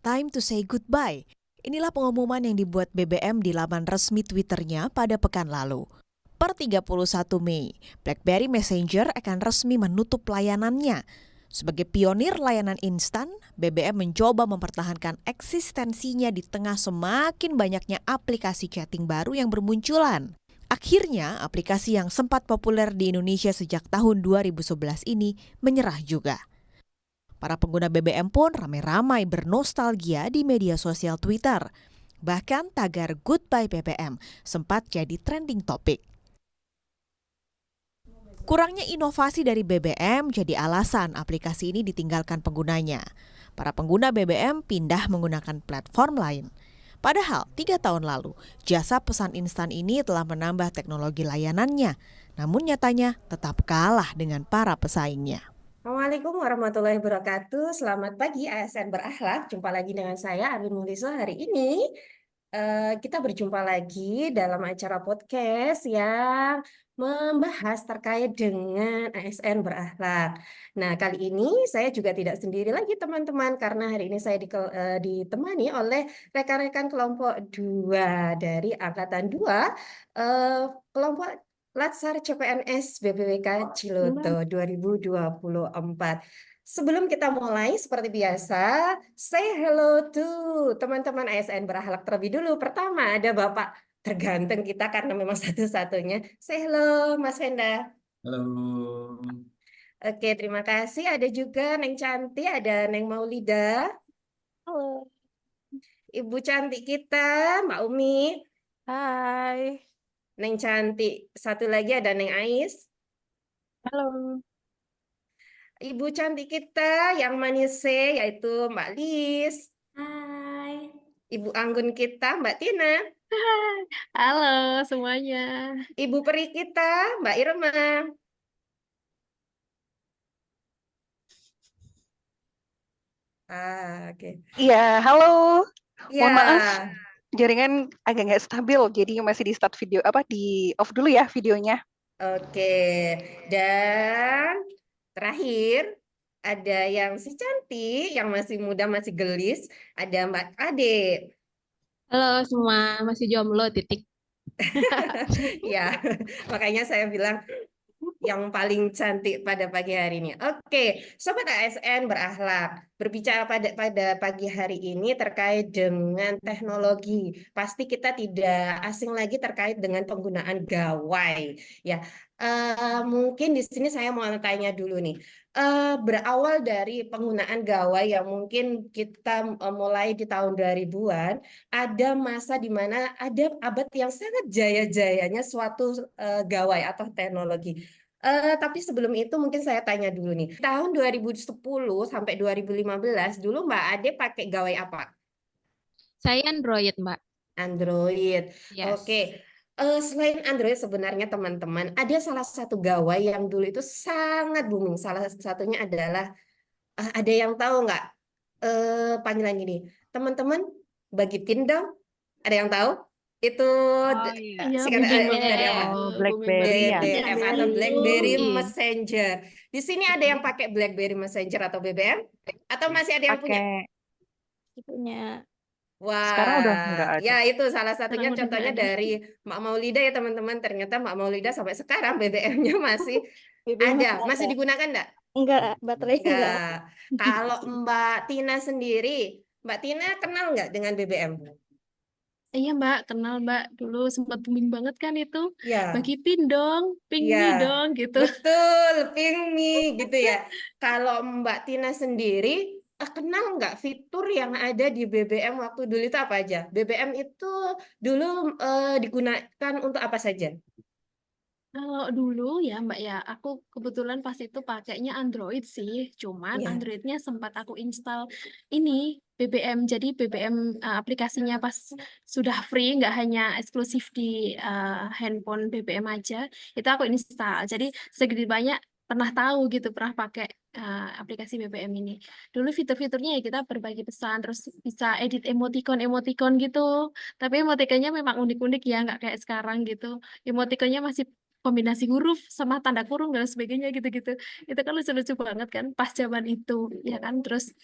Time to say goodbye. Inilah pengumuman yang dibuat BBM di laman resmi Twitternya pada pekan lalu. Per 31 Mei, BlackBerry Messenger akan resmi menutup layanannya. Sebagai pionir layanan instan, BBM mencoba mempertahankan eksistensinya di tengah semakin banyaknya aplikasi chatting baru yang bermunculan. Akhirnya, aplikasi yang sempat populer di Indonesia sejak tahun 2011 ini menyerah juga. Para pengguna BBM pun ramai-ramai bernostalgia di media sosial Twitter. Bahkan tagar Goodbye BBM sempat jadi trending topik. Kurangnya inovasi dari BBM jadi alasan aplikasi ini ditinggalkan penggunanya. Para pengguna BBM pindah menggunakan platform lain. Padahal 3 tahun lalu, jasa pesan instan ini telah menambah teknologi layanannya. Namun nyatanya tetap kalah dengan para pesaingnya. Assalamualaikum warahmatullahi wabarakatuh. Selamat pagi ASN Berakhlak. Jumpa lagi dengan saya Arwin Muliso. Hari ini kita berjumpa lagi dalam acara podcast yang membahas terkait dengan ASN Berakhlak. Nah, kali ini saya juga tidak sendiri lagi teman-teman, karena hari ini saya ditemani oleh rekan-rekan kelompok 2 dari Angkatan 2, kelompok Latsar CPNS BPWK Ciloto 2024. Sebelum kita mulai, seperti biasa, say hello to teman-teman ASN Berakhlak terlebih dulu. Pertama, ada Bapak terganteng kita karena memang satu-satunya. Say hello, Mas Venda. Halo. Oke, terima kasih. Ada juga Neng Cantik, ada Neng Maulida. Halo. Ibu cantik kita, Mbak Umi. Hai. Neng Cantik, satu lagi ada Neng Ais. Halo. Ibu cantik kita yang manis yaitu Mbak Lis. Hai. Ibu anggun kita Mbak Tina. Halo semuanya. Ibu peri kita Mbak Irma. Oke. Iya, halo. Ya, Mohon maaf, jaringan agak nggak stabil, jadi masih di start video di off dulu ya videonya. oke. Dan terakhir ada yang si cantik, yang masih muda, masih gelis, ada Mbak Ade. Halo semua, masih jomblo titik. Ya, makanya saya bilang yang paling cantik pada pagi hari ini. Oke, Sobat ASN Berakhlak. Berbicara pada pagi hari ini terkait dengan teknologi. Pasti kita tidak asing lagi terkait dengan penggunaan gawai. Ya, mungkin di sini saya mau tanya dulu nih. Berawal dari penggunaan gawai yang mungkin kita mulai di tahun 2000-an, ada masa di mana ada abad yang sangat jaya-jayanya suatu gawai atau teknologi. Tapi sebelum itu mungkin saya tanya dulu nih. Tahun 2010 sampai 2015 dulu Mbak Ade pakai gawai apa? Saya Android, Mbak. Android. Yes. Oke. Selain Android sebenarnya teman-teman ada salah satu gawai yang dulu itu sangat booming. Salah satunya adalah ada yang tahu nggak panggilan gini? Teman-teman bagi dong. Ada yang tahu? Itu Oh iya. Iya, singkatan booming dari banget. apa? Oh, BlackBerry ya. BBM atau BlackBerry Messenger. Di sini ada yang pakai BlackBerry Messenger atau BBM? Atau masih ada yang punya? Pakai. Punya. Sekarang udah nggak Wah, ada. ya itu salah satunya Sekarang udah nggak contohnya ada. dari Mbak Maulida ya teman-teman. Ternyata Mbak Maulida sampai sekarang BBM-nya masih BBM ada. Masih ada. digunakan enggak? Enggak, baterainya enggak. Enggak. Kalau Mbak Tina sendiri, Mbak Tina kenal nggak dengan BBM? Iya Mbak, kenal Mbak. Dulu sempat booming banget kan itu. Ya. Bagi pin dong, ping Ya, me dong gitu. betul, ping me gitu ya. Kalau Mbak Tina sendiri, kenal nggak fitur yang ada di BBM waktu dulu itu apa aja? BBM itu dulu digunakan untuk apa saja? Kalau dulu ya Mbak ya, aku kebetulan pas itu pakainya Android sih. Cuman Ya, Androidnya sempat aku install ini BBM. Jadi BBM aplikasinya pas sudah free, nggak hanya eksklusif di handphone BBM aja. Itu aku install. Jadi segede banyak pernah tahu gitu, pernah pakai aplikasi BBM ini. Dulu fitur-fiturnya ya kita berbagi pesan, terus bisa edit emoticon-emoticon gitu. Tapi emoticonnya memang unik-unik ya, nggak kayak sekarang gitu. Emoticonnya masih kombinasi huruf sama tanda kurung dan sebagainya gitu-gitu. Itu kan lucu-lucu banget kan pas zaman itu ya kan. Terus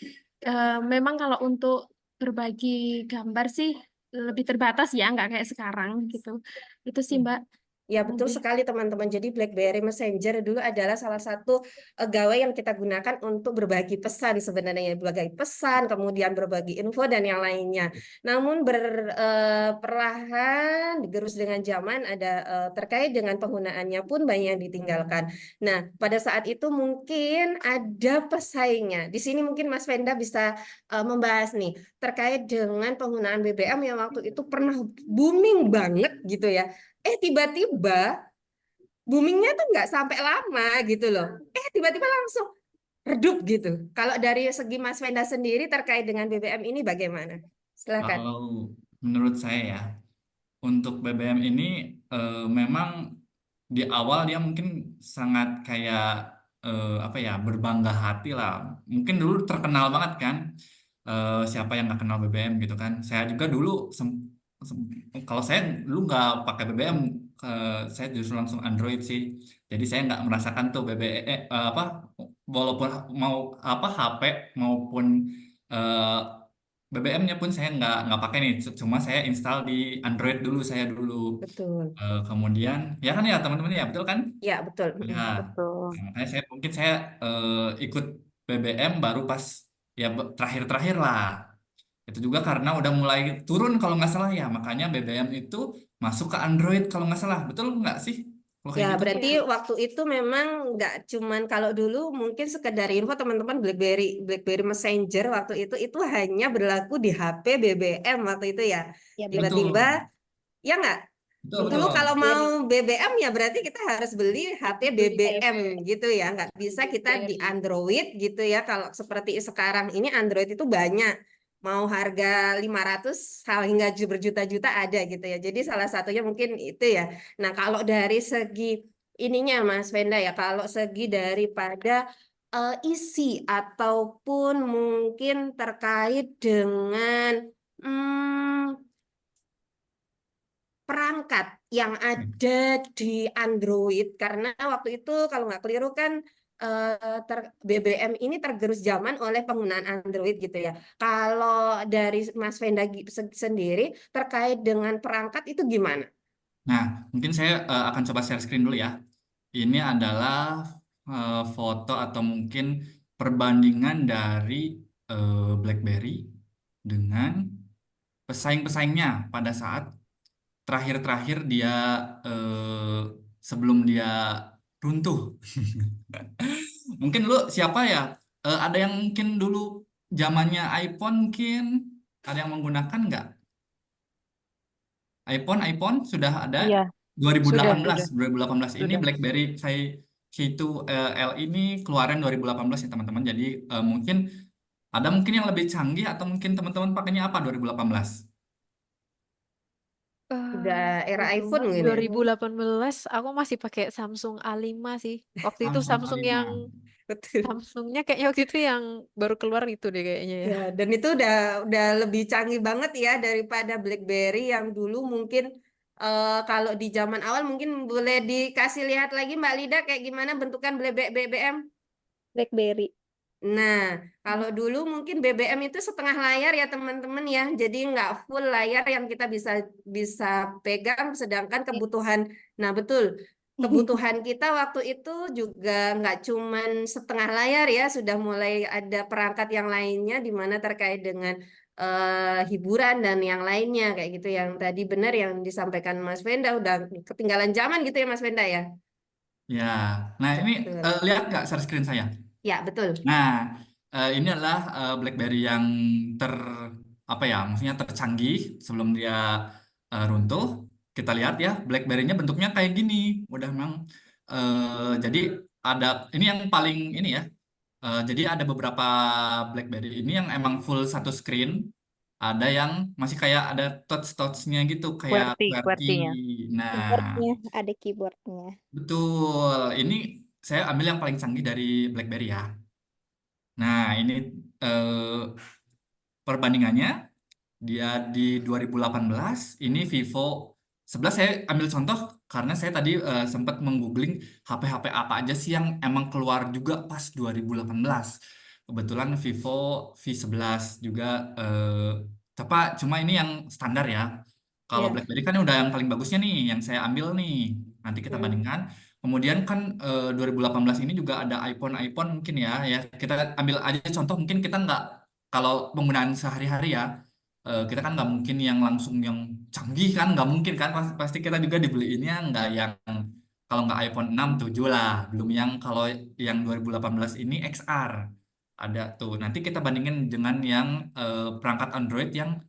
memang kalau untuk berbagi gambar sih lebih terbatas ya, nggak kayak sekarang gitu. Itu sih Mbak. Ya, betul Lebih. sekali teman-teman. Jadi BlackBerry Messenger dulu adalah salah satu gawai yang kita gunakan untuk berbagi pesan sebenarnya, berbagi pesan, kemudian berbagi info dan yang lainnya. Namun perlahan digerus dengan zaman ada terkait dengan penggunaannya pun banyak yang ditinggalkan. Nah, pada saat itu mungkin ada pesaingnya. Di sini mungkin Mas Venda bisa membahas nih terkait dengan penggunaan BBM yang waktu itu pernah booming banget gitu ya. Tiba-tiba boomingnya tuh nggak sampai lama gitu loh. Tiba-tiba langsung redup gitu. Kalau dari segi Mas Wenda sendiri terkait dengan BBM ini bagaimana? Silakan. Kalau menurut saya ya, untuk BBM ini memang di awal dia mungkin sangat kayak apa ya, berbangga hati lah. Mungkin dulu terkenal banget kan, siapa yang nggak kenal BBM gitu kan. Saya juga dulu kalau saya dulu nggak pakai BBM, saya justru langsung Android sih. Jadi saya nggak merasakan tuh BBM apa, walaupun mau apa HP maupun eh, BBM-nya pun saya nggak pakai nih, cuma saya install di Android dulu saya dulu. Betul. Kemudian ya kan ya teman-teman ya, betul kan? Ya, betul. Ya, Betul. nah, makanya saya ikut BBM baru pas ya terakhir-terakhir lah. Itu juga karena udah mulai turun kalau nggak salah ya, makanya BBM itu masuk ke Android kalau nggak salah, betul nggak sih? Kalau Ya, kayak gitu? berarti Iya. waktu itu memang nggak cuman kalau dulu mungkin sekedar info teman-teman BlackBerry Messenger waktu itu hanya berlaku di HP BBM waktu itu ya. Ya, Tiba-tiba Betul, ya nggak. betul, Dulu betul. kalau mau BlackBerry. BBM ya berarti kita harus beli HP Beli BBM gitu ya. Nggak bisa kita di BlackBerry. Android gitu ya. Kalau seperti sekarang ini Android itu banyak. Mau harga 500 hingga berjuta-juta ada gitu ya. Jadi salah satunya mungkin itu ya. Nah kalau dari segi ininya Mas Venda ya. Kalau segi daripada isi ataupun mungkin terkait dengan perangkat yang ada di Android karena waktu itu kalau nggak keliru kan BBM ini tergerus zaman oleh penggunaan Android gitu ya. Kalau dari Mas Venda sendiri terkait dengan perangkat itu gimana? Nah, mungkin saya akan coba share screen dulu ya. Ini adalah foto atau mungkin perbandingan dari BlackBerry dengan pesaing-pesaingnya pada saat terakhir-terakhir dia eh, sebelum dia runtuh. Mungkin lu siapa ya? Ada yang mungkin dulu zamannya iPhone mungkin ada yang menggunakan nggak? iPhone sudah ada Iya, sudah, 2018 sudah, 2018 ini sudah. BlackBerry K2 L ini keluaran 2018 ya teman-teman. Jadi mungkin ada mungkin yang lebih canggih atau mungkin teman-teman pakainya apa 2018? Udah era iPhone mungkin ya? 2018 aku masih pakai Samsung A5 sih. Waktu itu Samsung Samsung A5. yang Betul. Samsungnya kayaknya waktu itu yang baru keluar itu deh kayaknya ya. Ya, dan itu udah lebih canggih banget ya daripada BlackBerry yang dulu mungkin kalau di zaman awal mungkin boleh dikasih lihat lagi Mbak Lida kayak gimana bentukan BBM. BlackBerry. Nah, kalau dulu mungkin BBM itu setengah layar ya teman-teman ya, jadi nggak full layar yang kita bisa bisa pegang, sedangkan kebutuhan, nah betul, kebutuhan kita waktu itu juga nggak cuman setengah layar ya, sudah mulai ada perangkat yang lainnya di mana terkait dengan hiburan dan yang lainnya kayak gitu. Yang tadi benar yang disampaikan Mas Venda udah ketinggalan zaman gitu ya Mas Venda ya. Ya, nah ini Betul. lihat nggak share screen saya? Ya, betul. Nah, ini adalah BlackBerry yang ter apa ya, maksudnya tercanggih sebelum dia runtuh. Kita lihat ya, BlackBerry-nya bentuknya kayak gini. Udah memang jadi ada ini yang paling ini ya. Jadi ada beberapa BlackBerry ini yang emang full satu screen. Ada yang masih kayak ada touch-touchnya gitu, kayak QWERTY, QWERTY. QWERTY-nya. Nah, Keyboardnya, ada keyboardnya. betul. Ini saya ambil yang paling canggih dari BlackBerry ya. Nah, ini eh, perbandingannya dia di 2018, ini Vivo 11. Saya ambil contoh karena saya tadi sempat menggoogling HP-HP apa aja sih yang emang keluar juga pas 2018. Kebetulan Vivo V11 juga cuma ini yang standar ya. Kalau Ya. BlackBerry kan udah yang paling bagusnya nih yang saya ambil nih. Nanti kita Hmm. bandingkan. Kemudian kan 2018 ini juga ada iPhone mungkin ya kita ambil aja contoh mungkin kita nggak kalau penggunaan sehari-hari ya kita kan nggak mungkin yang langsung yang canggih kan nggak mungkin kan pasti kita juga dibeliinnya nggak yang kalau nggak iPhone 6 7 lah belum yang kalau yang 2018 ini XR ada tuh nanti kita bandingin dengan yang perangkat Android yang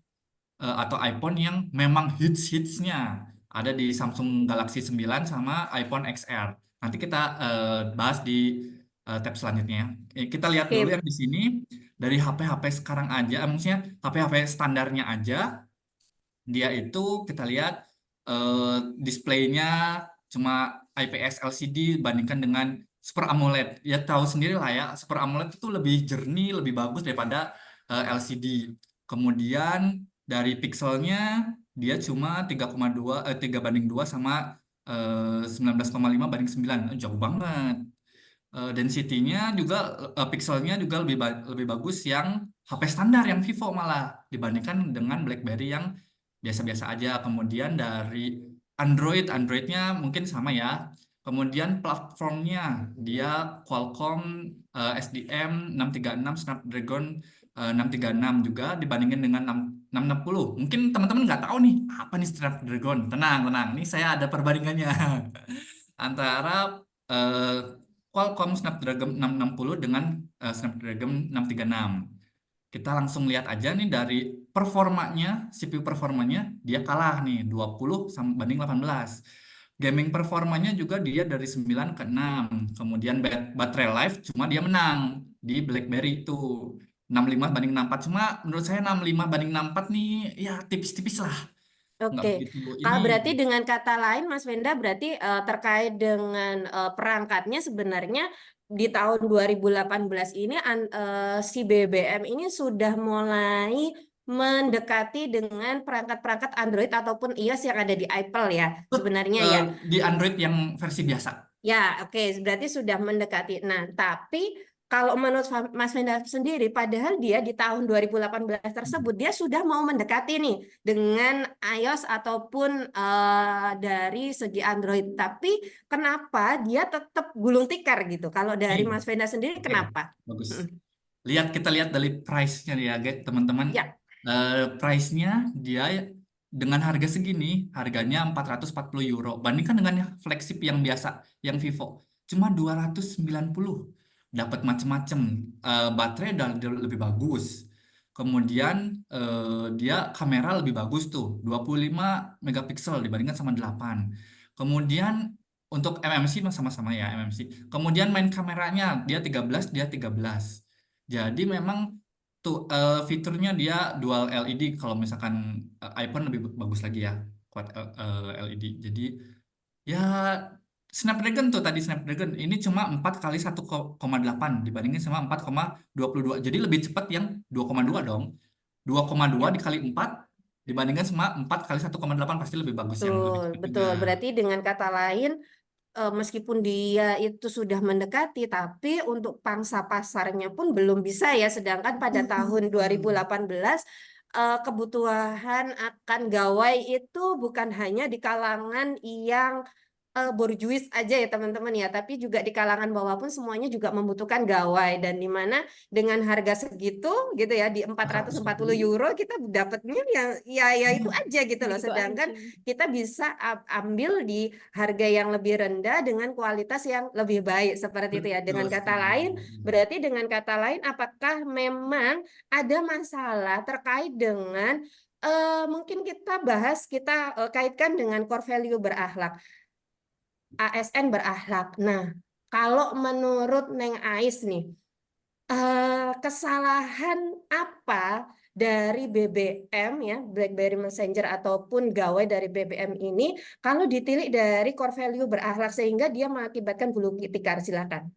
atau iPhone yang memang hits-hitsnya ada di Samsung Galaxy 9 sama iPhone XR. Nanti kita bahas di tab selanjutnya. Kita lihat dulu Oke. yang di sini dari HP-HP sekarang aja, maksudnya HP-HP standarnya aja, dia itu kita lihat displaynya cuma IPS LCD bandingkan dengan Super AMOLED. Ya tahu sendiri lah ya, Super AMOLED itu lebih jernih, lebih bagus daripada LCD. Kemudian dari pixelnya dia cuma 3 banding 2 sama 19,5 banding 9. Jauh banget. Density-nya juga pixelnya juga lebih bagus yang HP standar yang Vivo malah dibandingkan dengan BlackBerry yang biasa-biasa aja. Kemudian dari Androidnya mungkin sama ya. Kemudian platformnya dia Qualcomm SDM 636 Snapdragon 636 juga dibandingin dengan 660. Mungkin teman-teman nggak tahu nih apa nih Snapdragon. Tenang, tenang. Ini saya ada perbandingannya antara eh, Qualcomm Snapdragon 660 dengan Snapdragon 636. Kita langsung lihat aja nih dari performanya, CPU performanya dia kalah nih 20 sama banding 18. Gaming performanya juga dia dari 9 ke 6. Kemudian baterai life cuma dia menang di BlackBerry itu 65 banding 64. Cuma menurut saya 65 banding 64 nih ya tipis-tipis lah. Nggak Oke, begitu ini. kalau berarti dengan kata lain, Mas Wenda, berarti terkait dengan perangkatnya sebenarnya di tahun 2018 ini si BBM ini sudah mulai mendekati dengan perangkat-perangkat Android ataupun iOS yang ada di Apple ya, sebenarnya ya. Di Android yang versi biasa. Ya, oke, berarti sudah mendekati. Nah, tapi kalau menurut Mas Wenda sendiri, padahal dia di tahun 2018 tersebut, dia sudah mau mendekati nih dengan iOS ataupun dari segi Android. Tapi kenapa dia tetap gulung tikar gitu? Kalau dari Nih, Mas Wenda sendiri, oke, kenapa? bagus. Mm. Kita lihat dari price-nya ya, guys, teman-teman. Ya, Price-nya dia dengan harga segini, harganya 440 euro. Bandingkan dengan yang flagship yang biasa, yang Vivo, cuma 290. Dapat macam-macam. Baterai udah lebih bagus. Kemudian dia kamera lebih bagus tuh, 25 megapiksel dibandingkan sama 8. Kemudian untuk MMC sama-sama ya MMC. Kemudian main kameranya dia 13, dia 13. Jadi memang tuh fiturnya dia dual LED kalau misalkan iPhone lebih bagus lagi ya kuat LED. Jadi ya Snapdragon tuh tadi Snapdragon ini cuma 4 kali 1,8 dibandingin sama 4,22. Jadi lebih cepat yang 2,2 dong. 2,2 ya. dikali 4 dibandingkan sama 4 kali 1,8 pasti lebih bagus yang lebih Betul, cepat juga. betul. Berarti dengan kata lain, meskipun dia itu sudah mendekati, tapi untuk pangsa pasarnya pun belum bisa ya. Sedangkan pada tahun 2018 kebutuhan akan gawai itu bukan hanya di kalangan yang borjuis aja ya teman-teman ya, tapi juga di kalangan bawah pun semuanya juga membutuhkan gawai dan di mana dengan harga segitu gitu ya di 440 440. euro kita dapatnya ya itu Iya. aja gitu loh. Gitu Sedangkan aja. kita bisa ambil di harga yang lebih rendah dengan kualitas yang lebih baik seperti itu ya. Dengan Betul kata sekali. lain, berarti dengan kata lain apakah memang ada masalah terkait dengan mungkin kita bahas kita kaitkan dengan core value berakhlak. ASN berakhlak. Nah, kalau menurut Neng Ais nih, kesalahan apa dari BBM ya, BlackBerry Messenger ataupun gawai dari BBM ini kalau ditilik dari core value berakhlak sehingga dia mengakibatkan gulung tikar? Silakan.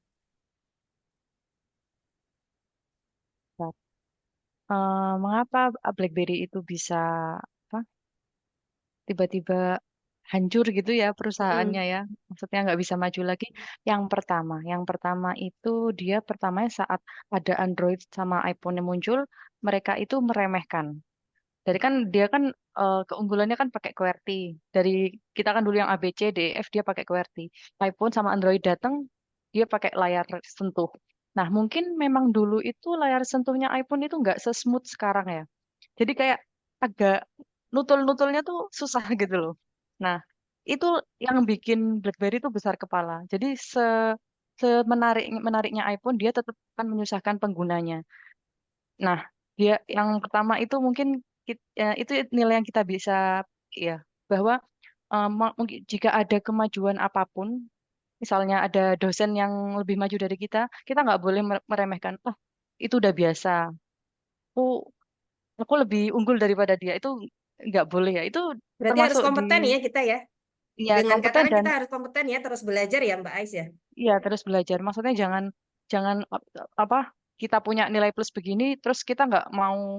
Mengapa BlackBerry itu bisa apa, tiba-tiba hancur gitu ya Mm-mm. perusahaannya ya. Maksudnya nggak bisa maju lagi. Yang pertama itu dia pertamanya saat ada Android sama iPhone yang muncul, mereka itu meremehkan. Dari kan dia kan keunggulannya kan pakai QWERTY. Dari kita kan dulu yang A B C D E F dia pakai QWERTY. iPhone sama Android datang dia pakai layar sentuh. Nah, mungkin memang dulu itu layar sentuhnya iPhone itu nggak sesmooth sekarang ya. Jadi kayak agak nutul-nutulnya tuh susah gitu loh. Nah, itu yang bikin BlackBerry itu besar kepala. Jadi menariknya iPhone dia tetap akan menyusahkan penggunanya. Nah, dia yang pertama itu mungkin itu nilai yang kita bisa ya bahwa mungkin jika ada kemajuan apapun, misalnya ada dosen yang lebih maju dari kita nggak boleh meremehkan. Oh, itu udah biasa. Aku aku lebih unggul daripada dia. Itu nggak boleh ya. Itu Berarti harus termasuk di kompeten ya kita ya. ya Dengan kata kompeten lain dan kita harus kompeten ya, terus belajar ya Mbak Ais ya. ya terus belajar. Maksudnya jangan jangan apa kita punya nilai plus begini, terus kita nggak mau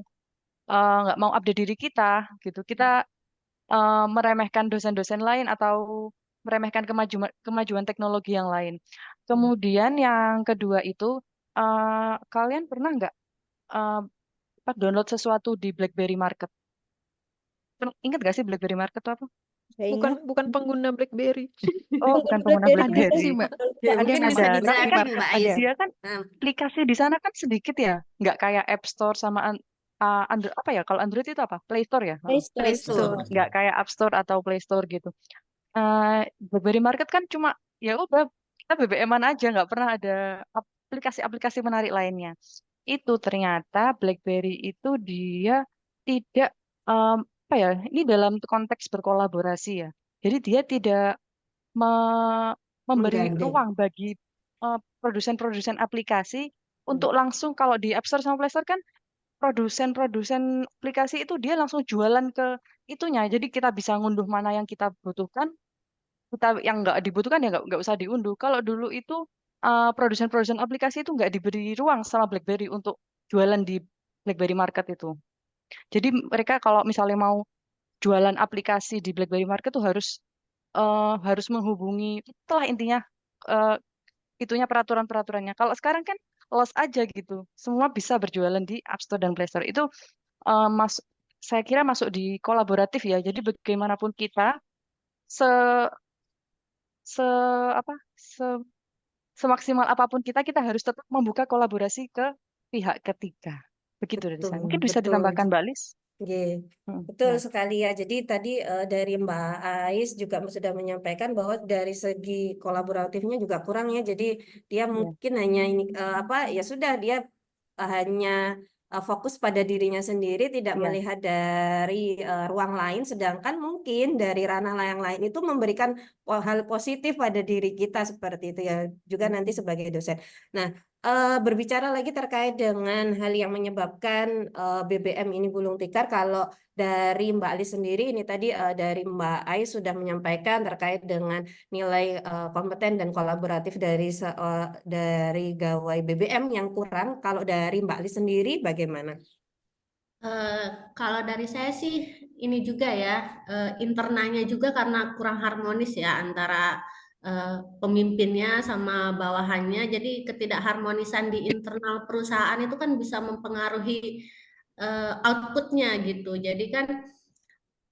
update diri kita gitu. Kita meremehkan dosen-dosen lain atau meremehkan kemajuan teknologi yang lain. Kemudian yang kedua itu kalian pernah nggak eh, download sesuatu di BlackBerry Market? Ingat gak sih BlackBerry Market itu apa? Saya Bukan ingat. bukan pengguna BlackBerry. Oh, Bukan bukan pengguna BlackBerry Ada juga. sih, BlackBerry. Mbak. Ya, Ada mungkin yang bisa Ada, pakai tapi kan dijelasin BlackBerry Mbak Market. Ais. dia kan Nah, aplikasi di sana kan sedikit ya, nggak kayak App Store sama Android apa ya? Kalau Android itu apa? Play Store ya? Play Heeh. Store. Play Betul, Store. betul. Nggak kayak App Store atau Play Store gitu. BlackBerry Market kan cuma ya udah kita BBM-an aja, nggak pernah ada aplikasi-aplikasi menarik lainnya. Itu ternyata BlackBerry itu dia tidak apa ya? Ini dalam konteks berkolaborasi ya. Jadi dia tidak memberi menggandeng. ruang bagi produsen-produsen aplikasi untuk langsung kalau di App Store sama Play Store kan produsen-produsen aplikasi itu dia langsung jualan ke itunya. Jadi kita bisa ngunduh mana yang kita butuhkan, kita yang nggak dibutuhkan ya nggak usah diunduh. Kalau dulu itu produsen-produsen aplikasi itu nggak diberi ruang sama BlackBerry untuk jualan di BlackBerry Market itu. Jadi mereka kalau misalnya mau jualan aplikasi di BlackBerry Market tuh harus menghubungi itulah intinya eh, itunya peraturan-peraturannya. Kalau sekarang kan los aja gitu. Semua bisa berjualan di App Store dan Play Store. Itu masuk saya kira masuk di kolaboratif ya. Jadi bagaimanapun kita se se apa se semaksimal apapun kita harus tetap membuka kolaborasi ke pihak ketiga. Begitu dari Betul, saya. Mungkin bisa betul. ditambahkan Mbak Lis. Nggih, Hmm, betul ya, sekali ya. Jadi tadi dari Mbak Ais juga sudah menyampaikan bahwa dari segi kolaboratifnya juga kurang ya. Jadi dia ya, mungkin hanya ini apa ya sudah dia hanya fokus pada dirinya sendiri, tidak ya. melihat dari ruang lain. Sedangkan mungkin dari ranah yang lain itu memberikan hal positif pada diri kita seperti itu ya. Juga nanti sebagai dosen. Nah, berbicara lagi terkait dengan hal yang menyebabkan BBM ini gulung tikar, kalau dari Mbak Ali sendiri ini tadi dari Mbak Ais sudah menyampaikan terkait dengan nilai kompeten dan kolaboratif dari gawai BBM yang kurang. Kalau dari Mbak Ali sendiri bagaimana? Eh, Kalau dari saya sih ini juga ya, internalnya juga karena kurang harmonis ya antara pemimpinnya sama bawahannya. Jadi ketidakharmonisan di internal perusahaan itu kan bisa mempengaruhi outputnya gitu. Jadi kan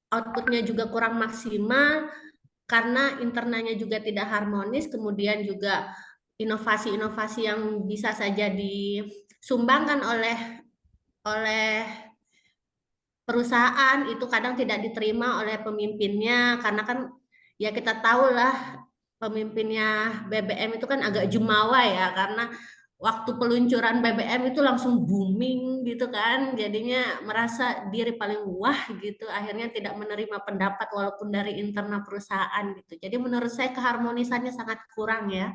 outputnya juga kurang maksimal karena internalnya juga tidak harmonis. Kemudian juga inovasi-inovasi yang bisa saja disumbangkan oleh perusahaan itu kadang tidak diterima oleh pemimpinnya karena kan ya kita tahulah pemimpinnya BBM itu kan agak jumawa ya karena waktu peluncuran BBM itu langsung booming gitu kan jadinya merasa diri paling wah gitu akhirnya tidak menerima pendapat walaupun dari internal perusahaan gitu jadi menurut saya keharmonisannya sangat kurang ya.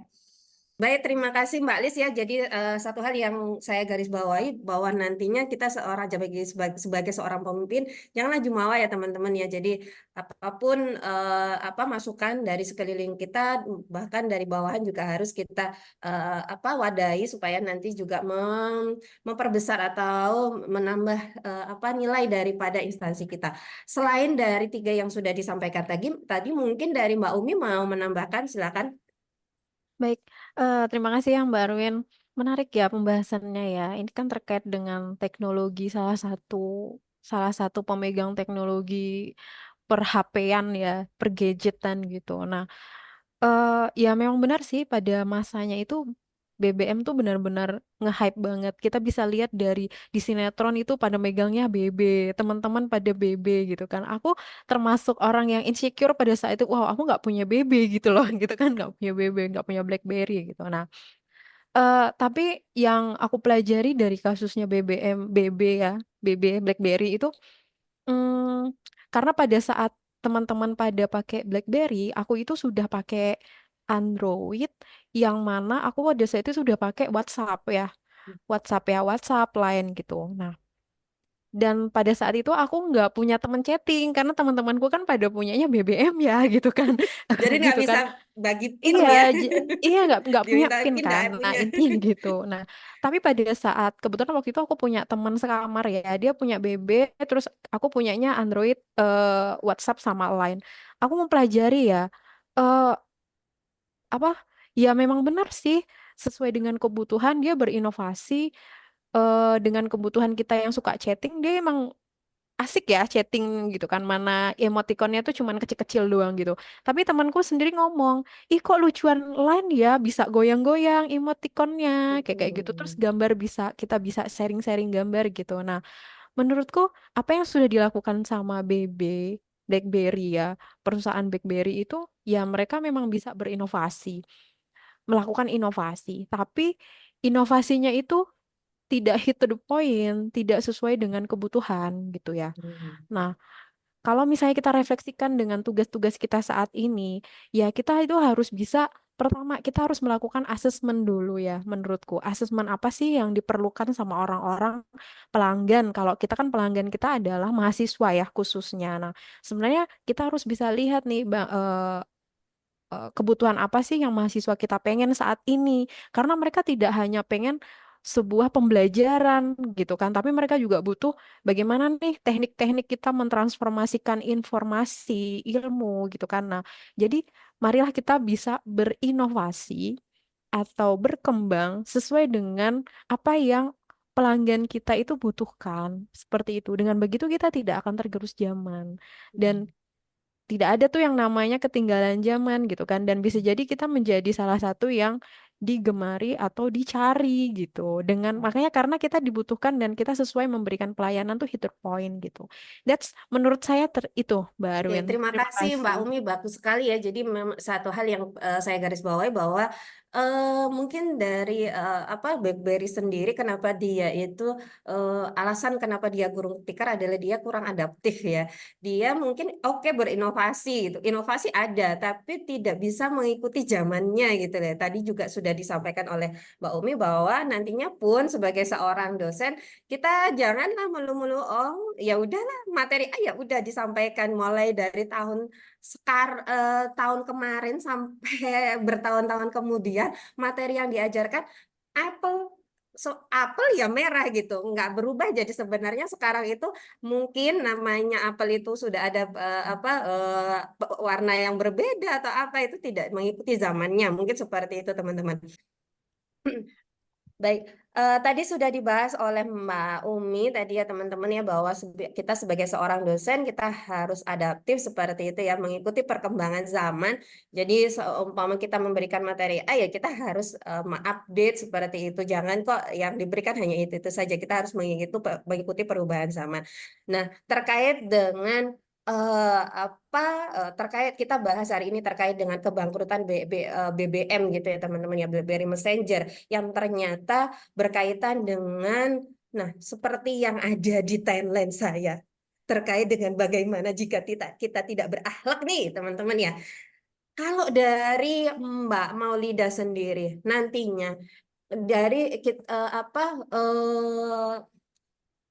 Baik, terima kasih Mbak Lis ya. Jadi satu hal yang saya garis bawahi bahwa nantinya kita sebagai seorang pemimpin janganlah jumawa ya teman-teman ya. Jadi apapun masukan dari sekeliling kita bahkan dari bawahan juga harus kita wadahi supaya nanti juga memperbesar atau menambah nilai daripada instansi kita. Selain dari tiga yang sudah disampaikan tadi mungkin dari Mbak Umi mau menambahkan, silakan. Baik, terima kasih ya Mbak Arwin. Menarik ya pembahasannya ya. Ini kan terkait dengan teknologi salah satu pemegang teknologi per HP-an ya, per gadgetan gitu. Nah, ya memang benar sih pada masanya itu BBM tuh benar-benar nge-hype banget. Kita bisa lihat dari di sinetron itu pada megangnya BB, teman-teman pada BB gitu kan. Aku termasuk orang yang insecure pada saat itu, wow aku nggak punya BB gitu loh, gitu kan, nggak punya BB, nggak punya BlackBerry gitu. Nah, tapi yang aku pelajari dari kasusnya BBM, BB ya, BB BlackBerry itu, hmm, karena pada saat teman-teman pada pakai BlackBerry, aku itu sudah pakai Android, yang mana aku pada saat itu sudah pakai WhatsApp, Line gitu. Nah, dan pada saat itu aku nggak punya teman chatting karena teman-temanku kan pada punyanya BBM ya gitu kan, Jadi nggak gitu bisa kan. bagi pin Iya, ya, iya nggak punya diminta PIN pin kan. nggak Nah, punya. intinya gitu. Nah, tapi pada saat kebetulan waktu itu aku punya teman sekamar ya, dia punya BB, terus aku punyanya Android, WhatsApp sama Line. Aku mempelajari ya, eh apa? Ya memang benar sih sesuai dengan kebutuhan dia berinovasi, dengan kebutuhan kita yang suka chatting, dia emang asik ya chatting gitu kan, mana emotikonnya tuh cuman kecil-kecil doang gitu. Tapi temanku sendiri ngomong, ih kok lucuan lain ya, bisa goyang-goyang emotikonnya kayak kayak gitu, terus gambar kita bisa sharing-sharing gambar gitu. Nah, menurutku apa yang sudah dilakukan sama BlackBerry ya, perusahaan BlackBerry itu ya mereka memang bisa berinovasi, melakukan inovasi, tapi inovasinya itu tidak hit to the point, tidak sesuai dengan kebutuhan gitu ya. Nah, kalau misalnya kita refleksikan dengan tugas-tugas kita saat ini, ya kita itu harus bisa, pertama kita harus melakukan asesmen dulu ya, menurutku. Asesmen apa sih yang diperlukan sama orang-orang pelanggan? Kalau kita kan pelanggan kita adalah mahasiswa ya khususnya. Nah, sebenarnya kita harus bisa lihat nih, kebutuhan apa sih yang mahasiswa kita pengen saat ini. Karena mereka tidak hanya pengen sebuah pembelajaran gitu kan, tapi mereka juga butuh bagaimana nih teknik-teknik kita mentransformasikan informasi, ilmu gitu kan. Nah, jadi marilah kita bisa berinovasi atau berkembang sesuai dengan apa yang pelanggan kita itu butuhkan. Seperti itu. Dengan begitu kita tidak akan tergerus zaman. Dan tidak ada tuh yang namanya ketinggalan zaman gitu kan, dan bisa jadi kita menjadi salah satu yang digemari atau dicari gitu, dengan makanya karena kita dibutuhkan dan kita sesuai memberikan pelayanan tuh hit the point gitu. That's menurut saya itu Mbak Oke, Arwin, terima terima kasih Mbak kasih. Umi, bagus sekali ya. Jadi memang satu hal yang saya garis bawahi bahwa mungkin dari BlackBerry sendiri kenapa dia itu alasan kenapa dia gurung tikar adalah dia kurang adaptif ya. Dia mungkin oke berinovasi gitu, inovasi ada, tapi tidak bisa mengikuti zamannya gitu ya. Tadi juga sudah disampaikan oleh Mbak Umi bahwa nantinya pun sebagai seorang dosen kita janganlah melulu-mulu ya udahlah materi ya udah disampaikan mulai dari tahun kemarin sampai bertahun-tahun kemudian materi yang diajarkan Apple Apple ya merah gitu nggak berubah, jadi sebenarnya sekarang itu mungkin namanya Apple itu sudah ada warna yang berbeda atau apa itu tidak mengikuti zamannya, mungkin seperti itu teman-teman. Baik, tadi sudah dibahas oleh Mbak Umi tadi ya teman-teman ya bahwa kita sebagai seorang dosen kita harus adaptif seperti itu ya, mengikuti perkembangan zaman. Jadi seumpama kita memberikan materi A ya kita harus mengupdate seperti itu. Jangan kok yang diberikan hanya itu saja. Kita harus mengikuti perubahan zaman. Nah, terkait dengan terkait kita bahas hari ini terkait dengan kebangkrutan BBM gitu ya teman-teman ya, BlackBerry Messenger yang ternyata berkaitan dengan, nah seperti yang ada di timeline saya terkait dengan bagaimana jika kita tidak berakhlak nih teman-teman ya. Kalau dari Mbak Maulida sendiri nantinya dari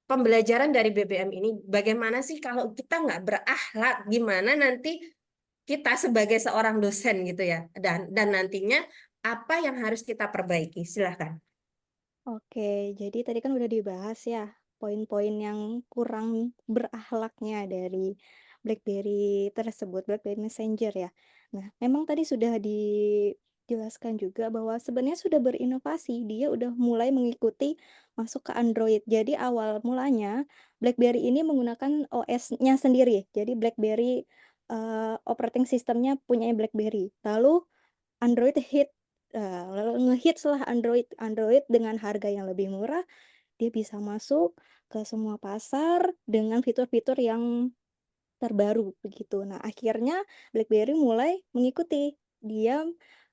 pembelajaran dari BBM ini bagaimana sih kalau kita nggak berakhlak, gimana nanti kita sebagai seorang dosen gitu ya, dan nantinya apa yang harus kita perbaiki? Silahkan. Oke, jadi tadi kan udah dibahas ya poin-poin yang kurang berakhlaknya dari BlackBerry tersebut, BlackBerry Messenger ya. Nah, memang tadi sudah dijelaskan juga bahwa sebenarnya sudah berinovasi, dia udah mulai mengikuti masuk ke Android. Jadi awal mulanya BlackBerry ini menggunakan OS-nya sendiri. Jadi BlackBerry operating sistemnya punya BlackBerry. Lalu Android lalu ngehits lah Android dengan harga yang lebih murah, dia bisa masuk ke semua pasar dengan fitur-fitur yang terbaru begitu. Nah, akhirnya BlackBerry mulai mengikuti. Dia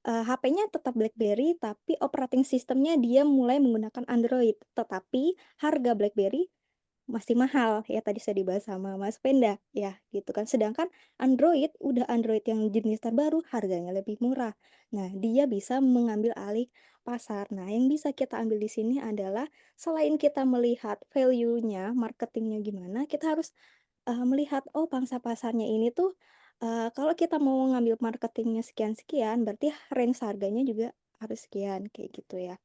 HP-nya tetap BlackBerry tapi operating sistemnya dia mulai menggunakan Android. Tetapi harga BlackBerry masih mahal ya tadi saya dibahas sama Mas Penda ya gitu kan. Sedangkan Android yang jenis terbaru harganya lebih murah. Nah, dia bisa mengambil alih pasar. Nah, yang bisa kita ambil di sini adalah selain kita melihat value-nya, marketingnya gimana, kita harus melihat oh pangsa pasarnya ini tuh kalau kita mau ngambil marketingnya sekian-sekian berarti range harganya juga harus sekian kayak gitu ya.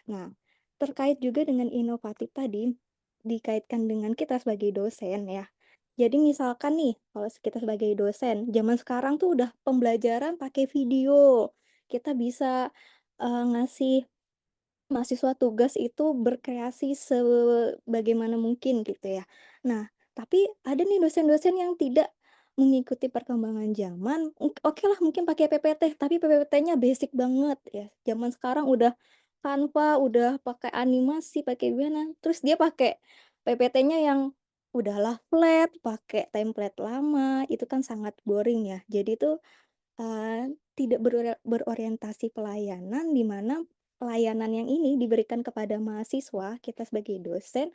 Nah, terkait juga dengan inovatif tadi dikaitkan dengan kita sebagai dosen ya. Jadi misalkan nih, kalau kita sebagai dosen, zaman sekarang tuh udah pembelajaran pakai video. Kita bisa ngasih mahasiswa tugas itu berkreasi sebagaimana mungkin gitu ya. Nah, tapi ada nih dosen-dosen yang tidak mengikuti perkembangan zaman. Oke lah mungkin pakai PPT, tapi PPT-nya basic banget ya. Zaman sekarang udah Canva, udah pakai animasi, pakai gimana. Terus dia pakai PPT-nya yang udahlah flat, pakai template lama, itu kan sangat boring ya. Jadi tuh tidak berorientasi pelayanan, di mana pelayanan yang ini diberikan kepada mahasiswa, kita sebagai dosen,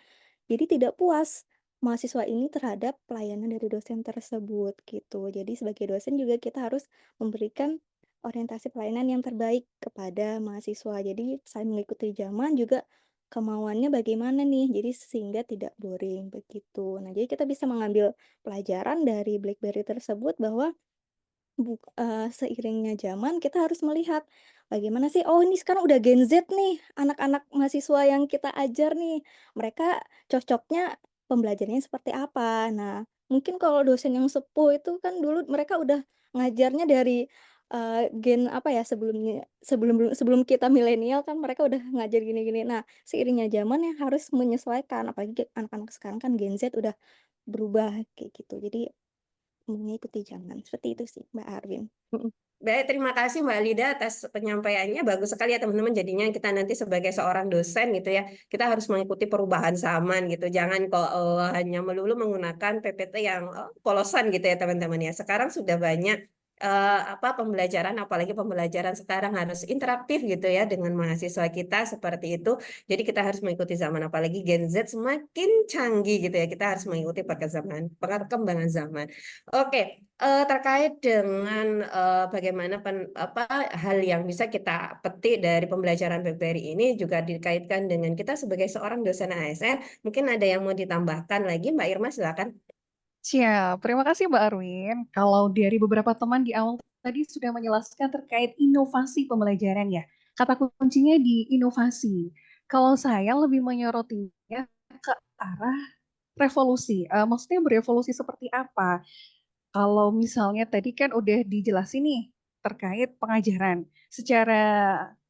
jadi tidak puas mahasiswa ini terhadap pelayanan dari dosen tersebut, gitu. Jadi sebagai dosen juga kita harus memberikan orientasi pelayanan yang terbaik kepada mahasiswa. Jadi saya mengikuti zaman juga kemauannya bagaimana nih, jadi sehingga tidak boring, begitu. Nah, jadi kita bisa mengambil pelajaran dari BlackBerry tersebut bahwa seiringnya zaman kita harus melihat, bagaimana sih, oh ini sekarang udah Gen Z nih, anak-anak mahasiswa yang kita ajar nih, mereka cocoknya pembelajarannya seperti apa. Nah, mungkin kalau dosen yang sepuh itu kan dulu mereka udah ngajarnya dari, gen apa ya, sebelum kita milenial kan mereka udah ngajar gini-gini. Nah, seiringnya zaman ya harus menyesuaikan, apalagi anak-anak sekarang kan Gen Z udah berubah kayak gitu. Jadi mengikuti zaman, seperti itu sih Mbak Arwin. Baik, terima kasih Mbak Lida atas penyampaiannya. Bagus sekali ya teman-teman. Jadinya kita nanti sebagai seorang dosen gitu ya, kita harus mengikuti perubahan zaman gitu. Jangan kok hanya melulu menggunakan PPT yang polosan gitu ya teman-teman ya. Sekarang sudah banyak pembelajaran, apalagi pembelajaran sekarang harus interaktif gitu ya dengan mahasiswa kita seperti itu. Jadi kita harus mengikuti zaman, apalagi Gen Z semakin canggih gitu ya. Kita harus mengikuti perkembangan zaman. Oke. Terkait dengan bagaimana hal yang bisa kita petik dari pembelajaran BlackBerry ini juga dikaitkan dengan kita sebagai seorang dosen ASN, mungkin ada yang mau ditambahkan lagi, Mbak Irma, silakan. Siap, terima kasih Mbak Arwin. Kalau dari beberapa teman di awal tadi sudah menjelaskan terkait inovasi pembelajaran ya. Kata kuncinya di inovasi. Kalau saya lebih menyorotinya ke arah revolusi. Maksudnya berevolusi seperti apa? Kalau misalnya tadi kan udah dijelasin nih terkait pengajaran. Secara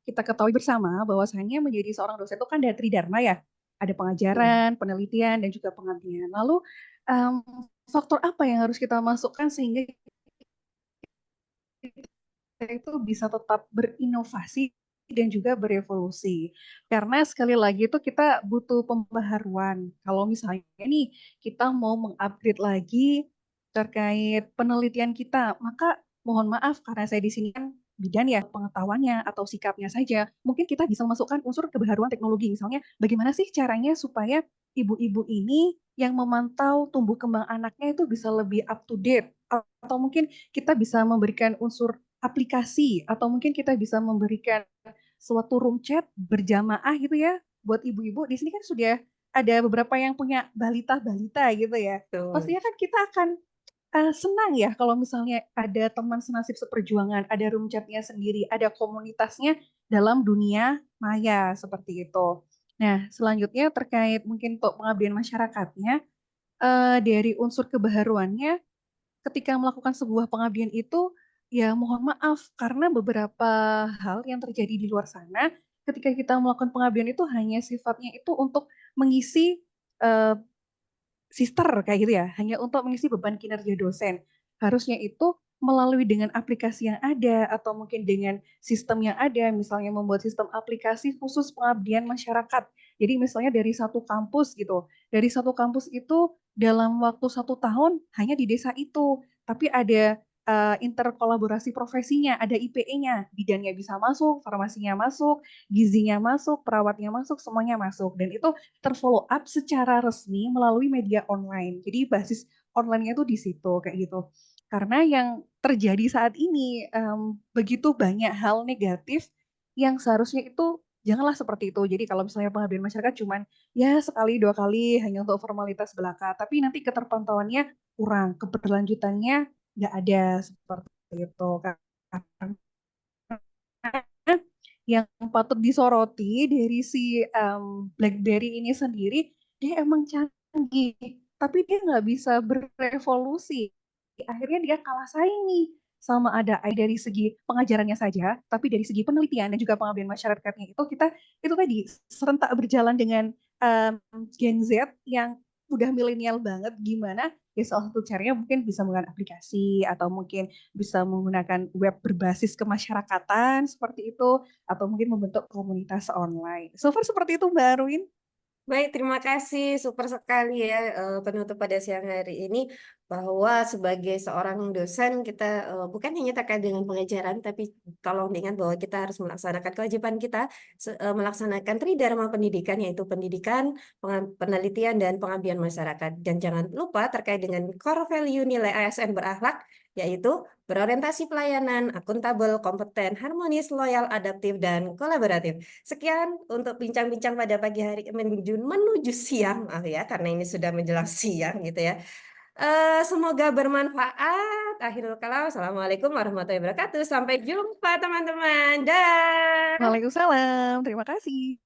kita ketahui bersama bahwasanya menjadi seorang dosen itu kan ada tridharma ya. Ada pengajaran, penelitian, dan juga pengabdian. Lalu em, faktor apa yang harus kita masukkan sehingga kita itu bisa tetap berinovasi dan juga berevolusi. Karena sekali lagi itu kita butuh pembaharuan. Kalau misalnya nih kita mau mengupgrade lagi terkait penelitian kita, maka mohon maaf karena saya di sini kan bidan ya pengetahuannya atau sikapnya saja. Mungkin kita bisa masukkan unsur kebaharuan teknologi. Misalnya bagaimana sih caranya supaya ibu-ibu ini yang memantau tumbuh kembang anaknya itu bisa lebih up to date, atau mungkin kita bisa memberikan unsur aplikasi atau mungkin kita bisa memberikan suatu room chat berjamaah gitu ya buat ibu-ibu. Di sini kan sudah ada beberapa yang punya balita-balita gitu ya. Betul. Pastinya kan kita akan senang ya kalau misalnya ada teman senasib seperjuangan, ada room chatnya sendiri, ada komunitasnya dalam dunia maya seperti itu. Nah, selanjutnya terkait mungkin untuk pengabdian masyarakatnya, dari unsur kebaharuannya ketika melakukan sebuah pengabdian itu, ya mohon maaf karena beberapa hal yang terjadi di luar sana ketika kita melakukan pengabdian itu hanya sifatnya itu untuk mengisi eh, sister kayak gitu ya, hanya untuk mengisi beban kinerja dosen. Harusnya itu melalui dengan aplikasi yang ada atau mungkin dengan sistem yang ada, misalnya membuat sistem aplikasi khusus pengabdian masyarakat. Jadi misalnya dari satu kampus gitu, dari satu kampus itu dalam waktu 1 tahun hanya di desa itu, tapi ada interkolaborasi profesinya, ada IPE-nya, bidannya bisa masuk, farmasinya masuk, gizinya masuk, perawatnya masuk, semuanya masuk. Dan itu terfollow up secara resmi melalui media online. Jadi basis online-nya itu di situ kayak gitu. Karena yang terjadi saat ini begitu banyak hal negatif yang seharusnya itu janganlah seperti itu. Jadi kalau misalnya pengabdian masyarakat cuman ya sekali 2 kali hanya untuk formalitas belaka, tapi nanti keterpantauannya kurang, keberlanjutannya nggak ada seperti itu. Karena yang patut disoroti dari si BlackBerry ini sendiri, dia emang canggih, tapi dia nggak bisa berevolusi. Akhirnya dia kalah saing nih sama ada AI dari segi pengajarannya saja, tapi dari segi penelitian dan juga pengabdian masyarakatnya itu kita itu tadi serentak berjalan dengan Gen Z yang udah milenial banget gimana ya salah satu caranya mungkin bisa menggunakan aplikasi atau mungkin bisa menggunakan web berbasis kemasyarakatan seperti itu atau mungkin membentuk komunitas online. So far seperti itu Mbak Arwin. Baik, terima kasih. Super sekali ya penutup pada siang hari ini bahwa sebagai seorang dosen kita bukan hanya terkait dengan pengajaran, tapi tolong diingat bahwa kita harus melaksanakan kewajiban kita melaksanakan tridharma pendidikan, yaitu pendidikan, penelitian, dan pengabdian masyarakat. Dan jangan lupa terkait dengan core value nilai ASN berakhlak, yaitu berorientasi pelayanan, akuntabel, kompeten, harmonis, loyal, adaptif, dan kolaboratif. Sekian untuk bincang-bincang pada pagi hari menuju siang, ya, karena ini sudah menjelang siang gitu ya. Semoga bermanfaat. Akhirul kalam, assalamualaikum warahmatullahi wabarakatuh. Sampai jumpa teman-teman. Dah. Waalaikumsalam, terima kasih.